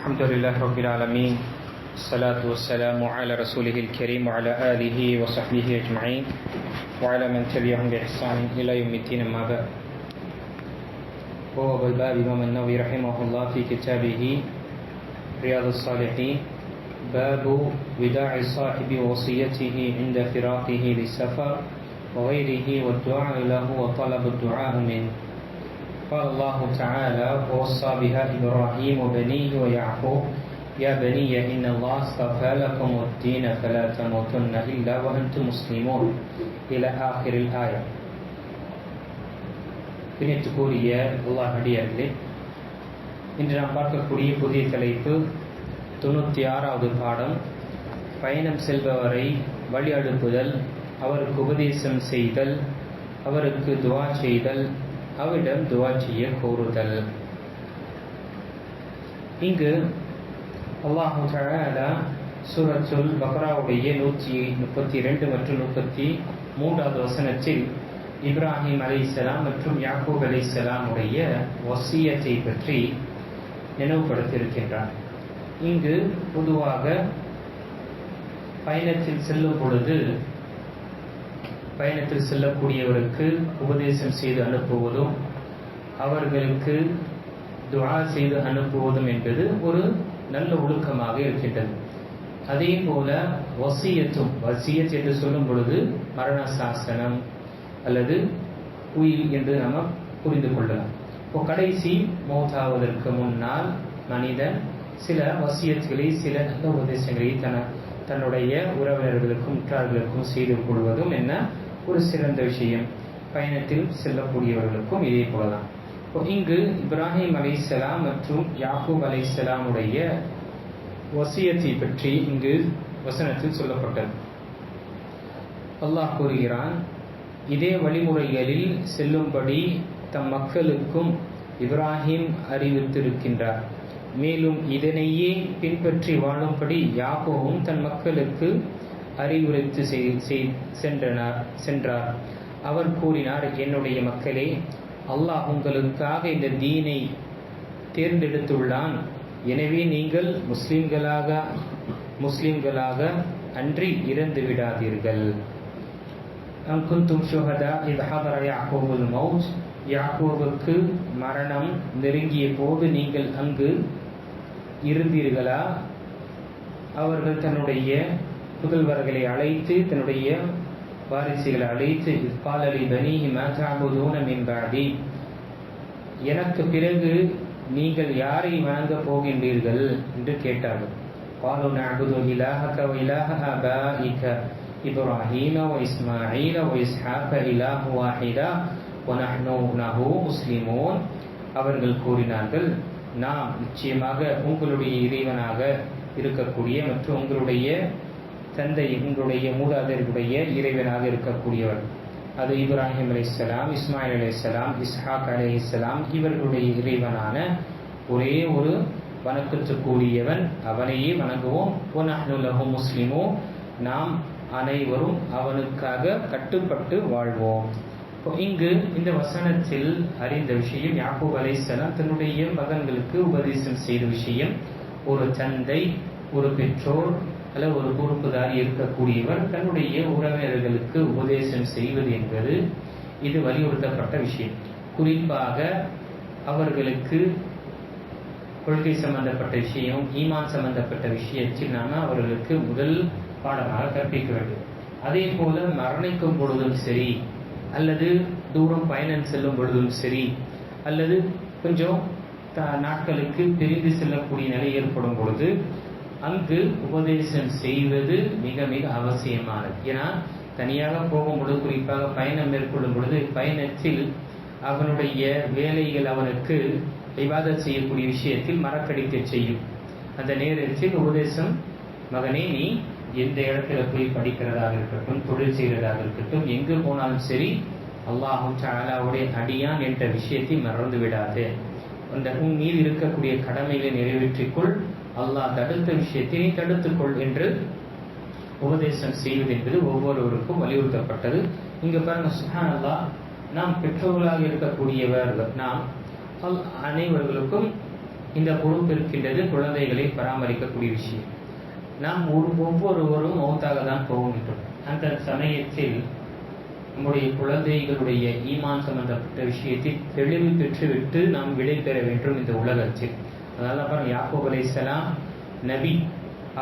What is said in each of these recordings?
الحمد لله رب العالمين الصلاة والسلام على رسوله الكريم وعلى آله وصحبه أجمعين وعلى من تبعهم بإحسان إلى يوم الدين. أما بعد، بواب الباب الإمام النووي رحمه الله في كتابه رياض الصالحين باب وداع الصاحب ووصيته عند فراقه للسفر وغيره والدعاء له وطلب الدعاء منه. قال الله تعالى: ووصى بها إبراهيم وبنيه ويعقوب يا بني إن الله اصطفى لكم الدين فلا تموتن إلا وأنتم مسلمون إلى آخر الآية. பின்னிட்டுக்குரிய அல்லாஹ் அடியார்களே, இன்று நாம் பார்க்கக்கூடிய புதிய தலைப்பு 96வது பாடம். பயணம் செல்பவரை வழி அனுப்புதல், அவருக்கு உபதேசம் செய்தல், அவருக்கு துவா செய்தல், அவரிடம் துவா செய்ய கோருதல். இங்கு அல்லாஹு தஆலா சூரத்துல் பக்ராவுடைய 132 மற்றும் 133வது வசனத்தில் இப்ராஹிம் அலைஹிஸ்ஸலாம் மற்றும் யாக்கூப் அலைஹிஸ்ஸலாம் உடைய வசியத்தை பற்றி நினைவுபடுத்தியிருக்கின்றார். இங்கு பொதுவாக பயணத்தில் செல்லும் பொழுது பயணத்தில் செல்லக்கூடியவருக்கு உபதேசம் செய்து அனுப்புவதும் அவர்களுக்கு துஆ செய்து அனுப்புவதும் என்பது ஒரு நல்ல ஒழுக்கமாக இருக்கின்றது. அதே போல வசியத் என்று சொல்லும் பொழுது மரண சாசனம் அல்லது உயில் என்று நாம் புரிந்து கொள்ளலாம். இப்போ கடைசி மௌத்தாவதற்கு முன்னால் மனிதன் சில வசியத்களை, சில நல்ல உபதேசங்களை தன்னுடைய உறவினர்களுக்கும் உற்றார்களுக்கும் செய்து கொள்வதும் என்ன ஒரு சிறந்த விஷயம். பயணத்தில் செல்லக்கூடியவர்களுக்கும் இதே போலதான். இப்போ இங்கு இப்ராஹிம் அலைஹிஸ்ஸலாம் மற்றும் யாக்கூப் அலைஹிஸ்ஸலாமுடைய வசியத்தை பற்றி இங்கு வசனத்தில் சொல்லப்பட்டது. அல்லாஹ் கூறுகிறான், இதே வழிமுறைகளில் செல்லும்படி தம் மக்களுக்கும் இப்ராஹிம் அறிவித்திருக்கின்றார். மேலும் இதனையே பின்பற்றி வாழும்படி யாக்கோவும் தன் மக்களுக்கு அறிவுரைத்து சென்றார். அவர் கூறினார், என்னுடைய மக்களே, அல்லாஹ் உங்களுக்காக இந்த தீனை தேர்ந்தெடுத்துள்ளான். எனவே நீங்கள் முஸ்லிம்களாக அன்றி இறந்து விடாதீர்கள். அம் குன்தும் ஷுஹதா இத் ஹதர யாக்கூபுல் மௌத், யாக்கூபுக்கு மரணம் நெருங்கிய போது நீங்கள் அங்கு இருந்தீர்களா? அவர்கள் தன்னுடைய புதல்வர்களை அழைத்து, தன்னுடைய வாரிசுகளை அழைத்து, قال لبنيه ما تعبدون من بعدي, எனக்கு பிறகு நீங்கள் யாரை வணங்கப் போகின்றீர்கள் என்று கேட்டார்கள். قالوا نعبد إلهك وإله آبائك إبراهيم وإسماعيل وإسحاق إله واحدا ونحن له مسلمون. அவர்கள் கூறினார்கள், நாம் நிச்சயமாக உங்களுடைய இறைவனாக இருக்கக்கூடிய மற்றும் உங்களுடைய தந்தை, உங்களுடைய மூதாதையர்களுடைய இறைவனாக இருக்கக்கூடியவர். அது இப்ராஹிம் அலைஹிஸ்ஸலாம், இஸ்மாயில் அலைஹிஸ்ஸலாம், இஸ்ஹாக் அலைஹிஸ்ஸலாம் இவர்களுடைய இறைவனான ஒரே ஒரு வணக்கத்துக்குரியவன், அவனையே வணங்குவோம். வநஹ்னு லஹு முஸ்லிமூன், நாம் அனைவரும் அவனுக்காக கட்டுப்பட்டு வாழ்வோம். இங்கு இந்த வசனத்தில் அறிந்த விஷயம், யாக்கூப் அலைஹிஸ்ஸலாம் தன்னுடைய மகன்களுக்கு உபதேசம் செய்த விஷயம். ஒரு தந்தை, ஒரு பெற்றோர் அல்லது ஒரு பொறுப்புதாரி இருக்கக்கூடியவர் தன்னுடைய உறவினர்களுக்கு உபதேசம் செய்வது என்பது இது வலியுறுத்தப்பட்ட விஷயம். குறிப்பாக அவர்களுக்கு கொள்கை சம்பந்தப்பட்ட விஷயம், ஈமான் சம்பந்தப்பட்ட விஷயத்தில் நாம் அவர்களுக்கு முதல் பாடமாக கற்பிக்க வேண்டும். அதே போல மரணிக்கும் பொழுதும் சரி, அல்லது தூரம் பயணம் செல்லும் பொழுதும் சரி, அல்லது கொஞ்சம் நாட்களுக்கு பிரிந்து செல்லக்கூடிய நிலை ஏற்படும் பொழுது அங்கு உபதேசம் செய்வது மிக மிக அவசியமானது. ஏன்னா தனியாக போகும் பொழுது, குறிப்பாக பயணம் மேற்கொள்ளும் பொழுது, பயணத்தில் அவனுடைய வேலைகள் அவனுக்கு இபாதத் செய்யக்கூடிய விஷயத்தில் மறக்கடிக்க செய்யும். அந்த நேரத்தில் உபதேசம், மகனே, நீ எந்த இடத்துல போய் படிக்கிறதாக இருக்கட்டும், தொழில் செய்கிறதாக இருக்கட்டும், எங்கு போனாலும் சரி, அல்லாஹு தஆலாவுடைய அடியான் என்ற விஷயத்தை மறந்து விடாது. அந்த உன் மீது இருக்கக்கூடிய கடமைகளை நிறைவேற்றிக்கொள், அல்லாஹ் தடுத்த விஷயத்தை நீ தடுத்துக்கொள் என்று உபதேசம் செய்வது என்பது ஒவ்வொருவருக்கும் வலியுறுத்தப்பட்டது. இங்கு பாருங்க, சுப்ஹானல்லாஹ், நாம் பெற்றோர்களாக இருக்கக்கூடியவர்கள் நாம் அனைவர்களுக்கும் இந்த பொறுப்பு இருக்கின்றது குழந்தைகளை பராமரிக்கக்கூடிய விஷயம். நாம் ஒவ்வொருவரும் மௌத்தாக தான் போகின்றோம். அந்த சமயத்தில் நம்முடைய குழந்தைகளுடைய ஈமான் சம்பந்தப்பட்ட விஷயத்தில் தெளிவு பெற்றுவிட்டு நாம் விடை பெற வேண்டும் இந்த உலகத்தில். அதனால அப்புறம் யாக்கூப் அலைஹிஸ்ஸலாம் நபி,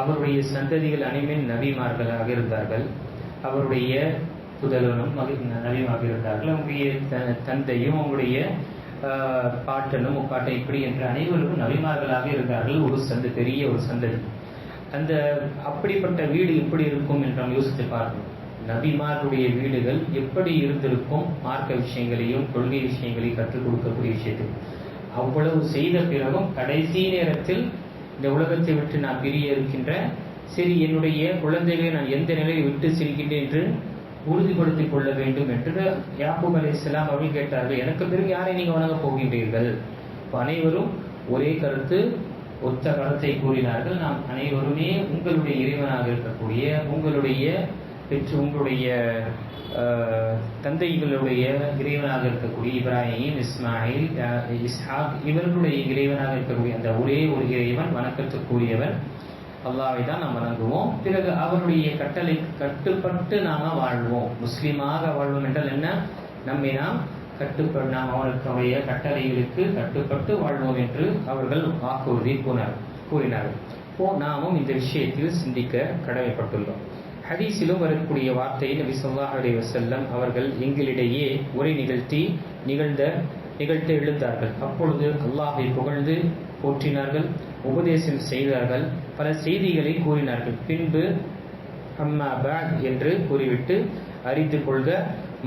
அவருடைய சந்ததிகள் அனைவரும் நபிமார்களாக இருந்தார்கள். அவருடைய புதல்வனும் நபியாக இருந்தார்கள். அவருடைய தந்தையும் அவருடைய பாட்டனும் முப்பாட்டன் இப்படி என்ற அனைவரும் நபிமார்களாக இருந்தார்கள். ஒரு பெரிய ஒரு சந்ததி. அந்த அப்படிப்பட்ட வீடு எப்படி இருக்கும் என்று நாம் யோசித்து பார்க்கணும். நபிமார்களுடைய வீடுகள் எப்படி இருந்திருக்கும்? மார்க்க விஷயங்களையும் கொள்கை விஷயங்களையும் கற்றுக் கொடுக்கக்கூடிய விஷயத்தில் அவ்வளவு செய்த பிறகும் கடைசி நேரத்தில் இந்த உலகத்தை விட்டு நான் பிரிய இருக்கின்ற, சரி என்னுடைய குழந்தைகளை நான் எந்த நிலையை விட்டு செல்கின்றேன் என்று உறுதிப்படுத்திக் கொள்ள வேண்டும் என்று யாக்கூப் அலைஹிஸ்ஸலாம் அவர்கள் கேட்டார்கள். எனக்கு பிறகு யாரை நீங்கள் வணங்க போகின்றீர்கள்? அனைவரும் ஒரே கருத்து, ஒத்த கருத்தை கூறினார்கள். நாம் அனைவருமே உங்களுடைய இறைவனாக இருக்கக்கூடிய, உங்களுடைய தந்தைகளுடைய இறைவனாக இருக்கக்கூடிய இப்ராஹிம், இஸ்மாயில், இஸ்ஹாக் இவர்களுடைய இறைவனாக இருக்கக்கூடிய அந்த ஒரே ஒரு இறைவன், வணக்கத்துக்குரியவன் அல்லாஹ்வை தான் நாம் வணங்குவோம். பிறகு அவருடைய கட்டளை கட்டுப்பட்டு நாம வாழ்வோம். முஸ்லீமாக வாழ்வோம் என்றால் என்ன? நம்மை நாம் நாம் அவனுடைய கட்டளைகளுக்கு கட்டுப்பட்டு வாழ்வோம் என்று அவர்கள் வாக்குறுதி கூறினார்கள். நாமும் இந்த விஷயத்தில் சிந்திக்க கடமைப்பட்டுள்ளோம். ஹதீஸிலும் வரக்கூடிய வார்த்தை நபி ஸல்லல்லாஹு அலைஹி வஸல்லம் அவர்கள் எங்களிடையே உரை நிகழ்த்த எழுந்தார்கள். அப்பொழுது அல்லாஹ்வை புகழ்ந்து போற்றினார்கள், உபதேசம் செய்தார்கள், பல செய்திகளை கூறினார்கள். பின்பு அம்மா பஅத் என்று கூறிவிட்டு, அறிந்து கொள்க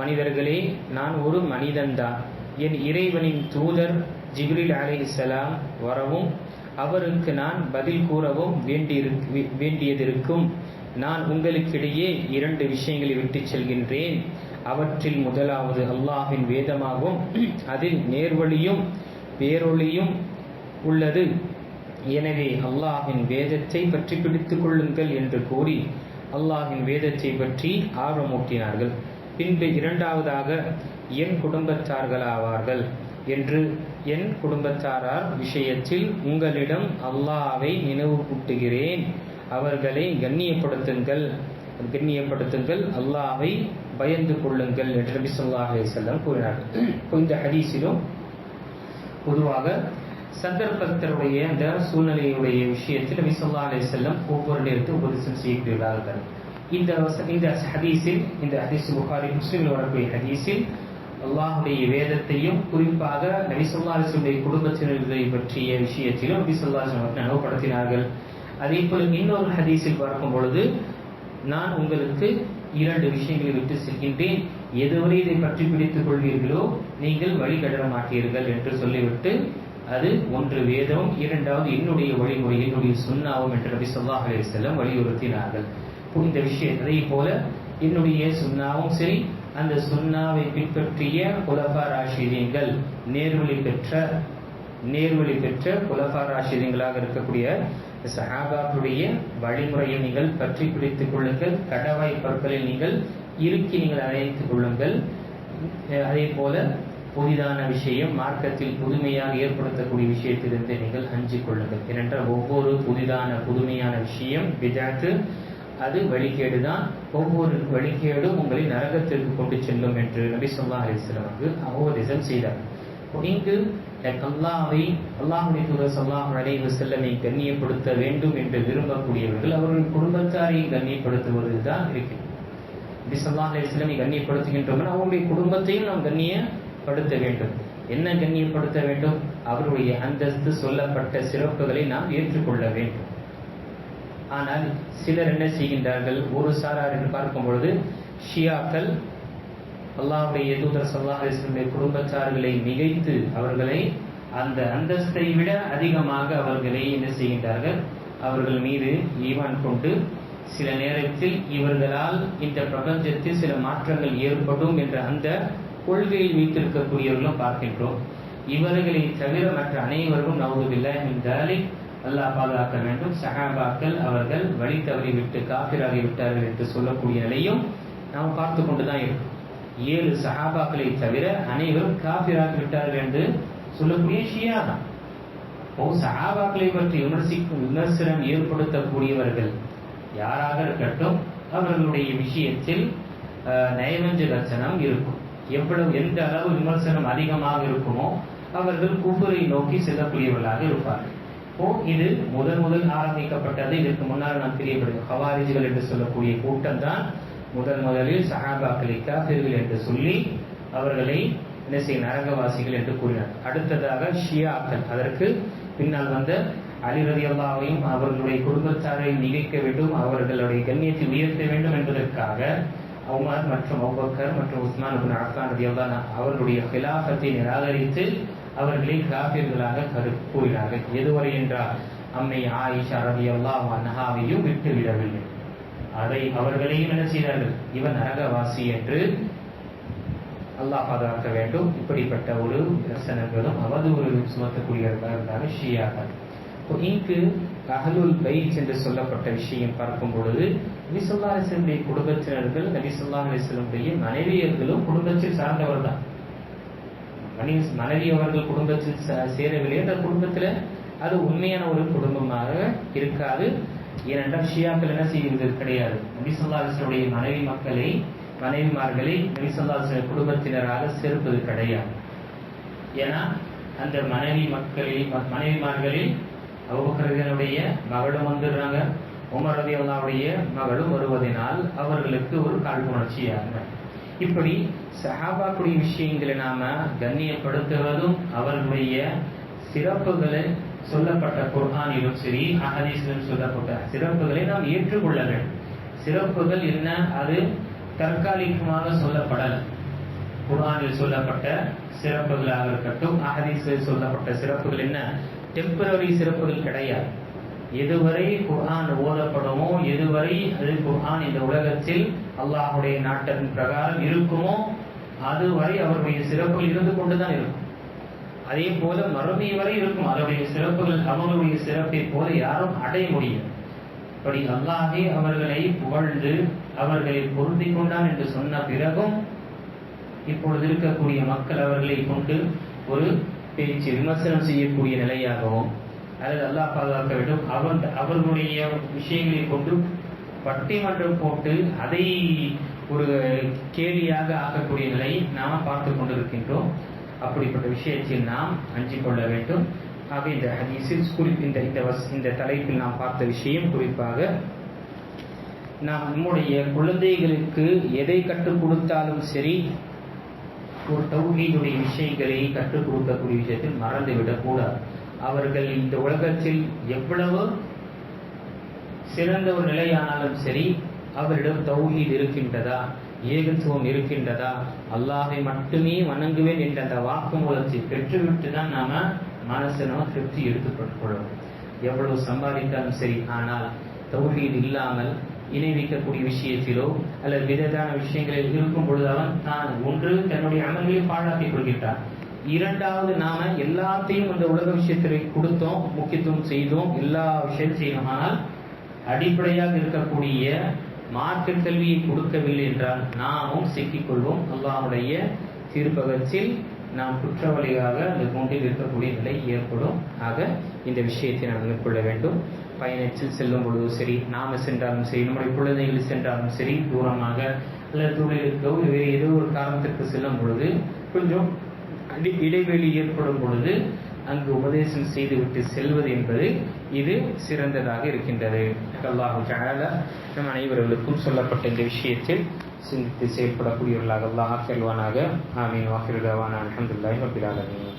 மனிதர்களே, நான் ஒரு மனிதன்தான். என் இறைவனின் தூதர் ஜிப்ரீல் அலைஹிஸ்ஸலாம் வரவும் அவருக்கு நான் பதில் கூறவும் வேண்டியதிருக்கும். நான் உங்களுக்கிடையே 2 விஷயங்களை விட்டு செல்கின்றேன். அவற்றில் முதலாவது அல்லாஹ்வின் வேதமாகும், அதில் நேர்வழியும் பேரொளியும் உள்ளது. எனவே அல்லாஹ்வின் வேதத்தை பற்றி பிடித்துக் கொள்ளுங்கள் என்று கூறி அல்லாஹ்வின் வேதத்தை பற்றி ஆர்வமூட்டினார்கள். பின்பு இரண்டாவதாக என் குடும்பத்தார்களாவார்கள் என்று, என் குடும்பத்தாரார் விஷயத்தில் உங்களிடம் அல்லாஹ்வை நினைவுகூட்டுகிறேன். அவர்களை கண்ணியப்படுத்துங்கள், அல்லாஹ்வை பயந்து கொள்ளுங்கள் என்று நபி ஸல்லல்லாஹு அலைஹி வஸல்லம் கூறினார்கள். இந்த ஹதீஸிலும் பொதுவாக சந்தர்ப்பத்தினுடைய அந்த சூழ்நிலையுடைய விஷயத்தில் நபி ஸல்லல்லாஹு அலைஹி வஸல்லம் ஒவ்வொரு நேரத்தில் உபதேசம் செய்யக்கூடியவர்கள். இந்த ஹதீஸில், இந்த ஹதீஸ் புகாரி முஸ்லிமில் வரக்கூடிய ஹதீஸில் அல்லாஹ்வுடைய வேதத்தையும் குறிப்பாக நபி ஸல்லல்லாஹு அலைஹி வஸல்லம் குடும்பத்தினர்களை பற்றிய விஷயத்திலும் நபி ஸல்லல்லாஹு அலைஹி வஸல்லம் நினைவுபடுத்தினார்கள். அதே போல இன்னொரு ஹதீஸில் பார்க்கும் பொழுது, நான் உங்களுக்கு 2 விஷயங்களை விட்டு செல்கின்றேன், எதுவரை இதை பற்றி பிடித்துக் கொள்வீர்களோ நீங்கள் வழிகட மாட்டீர்கள் என்று சொல்லிவிட்டு, அது ஒன்று வேதம், இரண்டாவது என்னுடைய வழிமுறை, என்னுடைய சுன்னாவும் என்று நபி ஸல்லல்லாஹு அலைஹி வஸல்லம் வலியுறுத்தினார்கள். இந்த விஷயம் அதே போல என்னுடைய சுன்னாவும் சரி, அந்த சுன்னாவை பின்பற்றிய குலஃபா ராஷிதீன்கள், நேர்வழி பெற்ற குலஃபா ராஷிதீன்களாக இருக்கக்கூடிய சஹாபாக்களுடைய வழிமுறையை நீங்கள் பற்றி பிடித்துக் கொள்ளுங்கள். கடவாய் பற்களில் நீங்கள் அணைத்துக் கொள்ளுங்கள். அதே போல புதிதான விஷயம், மார்க்கத்தில் புதுமையாக ஏற்படுத்தக்கூடிய விஷயத்திலிருந்து நீங்கள் அஞ்சிக் கொள்ளுங்கள். ஏனென்றால் ஒவ்வொரு புதுமையான விஷயம் பிதாத்து, அது வழிகேடுதான். ஒவ்வொரு வழிகேடும் உங்களை நரகத்திற்கு கொண்டு செல்லும் என்று நபி ஸல்லல்லாஹு அலைஹி வஸல்லம் உபதேசம் செய்தார். இங்கு அல்லாஹ்வுடைய தூதர் ஸல்லல்லாஹு அலைஹி வஸல்லமை கண்ணியப்படுத்த வேண்டும் என்று விரும்பக்கூடியவர்கள் அவர்கள் குடும்பத்தாரை கண்ணியப்படுத்துவதுதான் இருக்கிறது. நபி ஸல்லல்லாஹு அலைஹி வஸல்லமை கண்ணியப்படுத்துகின்றவர்கள் அவருடைய குடும்பத்தையும் நாம் கண்ணியப்படுத்த வேண்டும். என்ன கண்ணியப்படுத்த வேண்டும்? அவருடைய அந்தஸ்து, சொல்லப்பட்ட சிறப்புகளை நாம் ஏற்றுக்கொள்ள வேண்டும். ஆனால் சிலர் என்ன செய்கின்றார்கள்? ஒரு சாரார் என்று பார்க்கும் பொழுது, ஷியாக்கள் அல்லாஹ்வுடைய தூதர் ஸல்லல்லாஹு அலைஹி வஸல்லம் குடும்பத்தார்களை மிகைத்து அவர்களை அந்த அந்தஸ்தை விட அதிகமாக அவர்களை என்ன செய்கின்றார்கள்? அவர்கள் மீது ஈமான் கொண்டு சில நேரத்தில் இவர்களால் இந்த பிரபஞ்சத்தில் சில மாற்றங்கள் ஏற்படும் என்ற அந்த கொள்கையை வைத்திருக்கக்கூடியவர்களும் பார்க்கின்றோம். இவர்களை தவிர மற்ற அனைவரும் நவுதுபில்லாஹி மின் தாலிக், அல்லாஹ் பாதுகாக்க வேண்டும். சஹாபாக்கள் அவர்கள் வழி தவறி விட்டு காஃபிராகி விட்டார்கள் என்று சொல்லக்கூடிய நிலையும் நாம் பார்த்து கொண்டுதான் இருக்கும். 7 சஹாபாக்களை தவிர அனைவரும் காஃபிராகி விட்டார்கள் என்று சொல்லக்கூடிய ஷியா தான். சஹாபாக்களை பற்றி விமர்சனம் ஏற்படுத்தக்கூடியவர்கள் யாராக இருக்கட்டும், அவர்களுடைய விஷயத்தில் நயவஞ்ச லட்சணம் இருக்கும். எந்த அளவு விமர்சனம் அதிகமாக இருக்குமோ அவர்கள் குஃபரை நோக்கி செல்லக்கூடியவர்களாக இருப்பார்கள். இது முதல் ஆரம்பிக்கப்பட்டது. இதற்கு முன்னால் நான் தெரியப்படுது ஹவாரிஜிகள் என்று சொல்லக்கூடிய கூட்டம் தான் முதலில் சஹாபாக்களை காஃபிர்கள் என்று சொல்லி அவர்களை நரகவாசிகள் என்று கூறினார். அடுத்ததாக ஷியாக்கள், அதற்கு பின்னால் வந்த அலி ரலியல்லாஹு அவர்களுடைய குடும்பத்தாரை நிகழ்க்க வேண்டும், அவர்களுடைய கண்ணியத்தை உயர்த்த வேண்டும் என்பதற்காக உமர் மற்றும் அபூபக்கர் மற்றும் உஸ்மான் இப்னு அஃபான் ரலியல்லாஹு அவர்களுடைய ஹிலாஃபத்தை நிராகரித்து அவர்களை காஃபிர்களாக கூறினார்கள். எதுவரை என்றால் அம்மை ஆயிஷா ரலியல்லாஹு அன்ஹாவையும் விட்டுவிடவில்லை. அதை அவர்களையும் என்ன செய்தார்கள், இவன் நரகவாசி என்று அல்லாஹ் பாதுகாக்க வேண்டும். இப்படிப்பட்ட ஒரு விமர்சனங்களும் அவதூறு சுமத்தக்கூடியவர்களாக ஷியாக்கள். இங்கு அஹ்லுல் பைத் என்று சொல்லப்பட்ட விஷயம் பார்க்கும் பொழுது நபி ஸல்லல்லாஹு அலைஹி வஸல்லம் குடும்பத்தினர்கள், நபி ஸல்லல்லாஹு அலைஹி வஸல்லம் மனைவியர்களும் குடும்பத்தில் சார்ந்தவர் தான். மனைவி அவர்கள் குடும்பத்தில் சேரவில்லை, அந்த குடும்பத்தில் அது உண்மையான ஒரு குடும்பமாக இருக்காது. ஏனென்றால் ஷியாக்கள் என்ன செய்வது கிடையாது, நபி ஸல்லல்லாஹு அலைஹி வஸல்லம் மனைவிமார்களை நபி ஸல்லல்லாஹு அலைஹி வஸல்லம் குடும்பத்தினராக சேர்ப்பது கிடையாது. ஏன்னா அந்த மனைவிமார்களில் அபூபக்கருடைய மகளும் வந்துடுறாங்க, உமர் ரலியல்லாஹுடைய மகளும் வருவதனால் அவர்களுக்கு ஒரு காழ்ப்புணர்ச்சியாக. இப்படி சஹாபாக்குடைய விஷயங்களை நாம கண்ணியப்படுத்துவதும் அவர்களுடைய சிறப்புகளை சொல்லப்பட்ட குர்ஆனிலும் சரி ஹதீஸிலும் சொல்லப்பட்ட சிறப்புகளை நாம் ஏற்றுக்கொள்ள வேண்டும். சிறப்புகள் என்ன, அது தற்காலிகமாக சொல்லப்படல். குர்ஆனில் சொல்லப்பட்ட சிறப்புகளாக இருக்கட்டும், ஹதீஸில் சொல்லப்பட்ட சிறப்புகள் என்ன, டெம்பரரி சிறப்புகள் கிடையாது. எதுவரை குர்ஆன் ஓதப்படுமோ, எதுவரை அது குர்ஆன் இந்த உலகத்தில் அல்லாஹ்வுடைய நாட்டின் பிரகாரம் இருக்குமோ அதுவரை அவருடைய சிறப்புகள் இருந்து கொண்டுதான் இருக்கும். அதே போல மறுமை வரை இருக்கும் அவருடைய சிறப்புகள். அவர்களுடைய சிறப்பை போல யாரும் அடைய முடியும். அப்படி அல்லாஹே அவர்களை புகழ்ந்து அவர்களை பொருந்திக் கொண்டான் என்று சொன்ன பிறகும் இப்பொழுது இருக்கக்கூடிய மக்கள் அவர்களை கொண்டு ஒரு பேச்சு விமர்சனம் செய்யக்கூடிய நிலையாகவும், அல்லது அல்லாஹ் பாதுகாக்க வேண்டும், அவர்களுடைய விஷயங்களை கொண்டு பட்டிமன்றம் போட்டு அதை ஒரு கேலியாக ஆக்கக்கூடிய நிலையை நாம் பார்த்து கொண்டிருக்கின்றோம். அப்படிப்பட்ட விஷயத்தில் நாம் அஞ்சிக் கொள்ள வேண்டும். ஆக இந்த ஹதீஸில் இந்த தலைப்பில் நாம் பார்த்த விஷயம் குறிப்பாக நாம் நம்முடைய குழந்தைகளுக்கு எதை கற்றுக் கொடுத்தாலும் சரி, ஒரு தௌஹீதுடைய விஷயங்களை கற்றுக் கொடுக்கக்கூடிய விஷயத்தில் மறந்துவிடக்கூடாது. அவர்கள் இந்த உலகத்தில் எவ்வளவு சிறந்த ஒரு நிலையானாலும் சரி, அவரிடம் தௌஹீத் இருக்கின்றதா, ஏகத்துவம் இருக்கின்றதா, அல்லாஹை மட்டுமே வணங்குவேன் என்ற அந்த வாக்குமூலத்தை பெற்றுவிட்டு தான் நாம மனசனோ திருப்தி எடுத்துக் கொள்ளும். எவ்வளவு சம்பாதித்தாலும் சரி, ஆனால் தௌஹீத் இல்லாமல் இணை வைக்கக்கூடிய விஷயத்திலோ அல்லது விதத்தான விஷயங்களில் இருக்கும் பொழுது அவன் தான் ஒன்று தன்னுடைய அமல்களை பாழாக்கிக் கொள்கின்றான். இரண்டாவது, நாம எல்லாத்தையும் அந்த உலக விஷயத்திற்கு கொடுத்தோம், முக்கியத்துவம் செய்தோம், எல்லா விஷயம் செய்யணும், ஆனால் அடிப்படையாக இருக்கக்கூடிய மார்க்க கல்வியை கொடுக்கவில்லை என்றால் நாமும் சிக்கிக்கொள்வோம். அல்லாஹ்வுடைய தீர்ப்பகத்தில் நாம் குற்றவாளியாக அந்த கொண்டில் இருக்கக்கூடிய நிலை ஏற்படும். ஆக இந்த விஷயத்தை நாம் மேற்கொள்ள வேண்டும். பயணத்தில் செல்லும் பொழுது சரி, நாம சென்றாலும் சரி, நம்முடைய குழந்தைகள் சென்றாலும் சரி, தூரமாக அல்லது தொழிலுக்கோ வேறு ஏதோ ஒரு காரணத்திற்கு செல்லும் பொழுது கொஞ்சம் இடைவெளி ஏற்படும் பொழுது அங்கு உபதேசம் செய்துவிட்டு செல்வது என்பது இது சிறந்ததாக இருக்கின்றது. அல்லாஹு தஆலா நம் அனைவர்களுக்கும் சொல்லப்பட்ட இந்த விஷயத்தில் சிந்தித்து செயல்படக்கூடியவர்களாக அல்லாஹ் ஆக்கியல்வானாக. ஆமீன். வாஹிரு தஅவானா அல்ஹம்துலில்லாஹி ரப்பில் ஆலமீன்.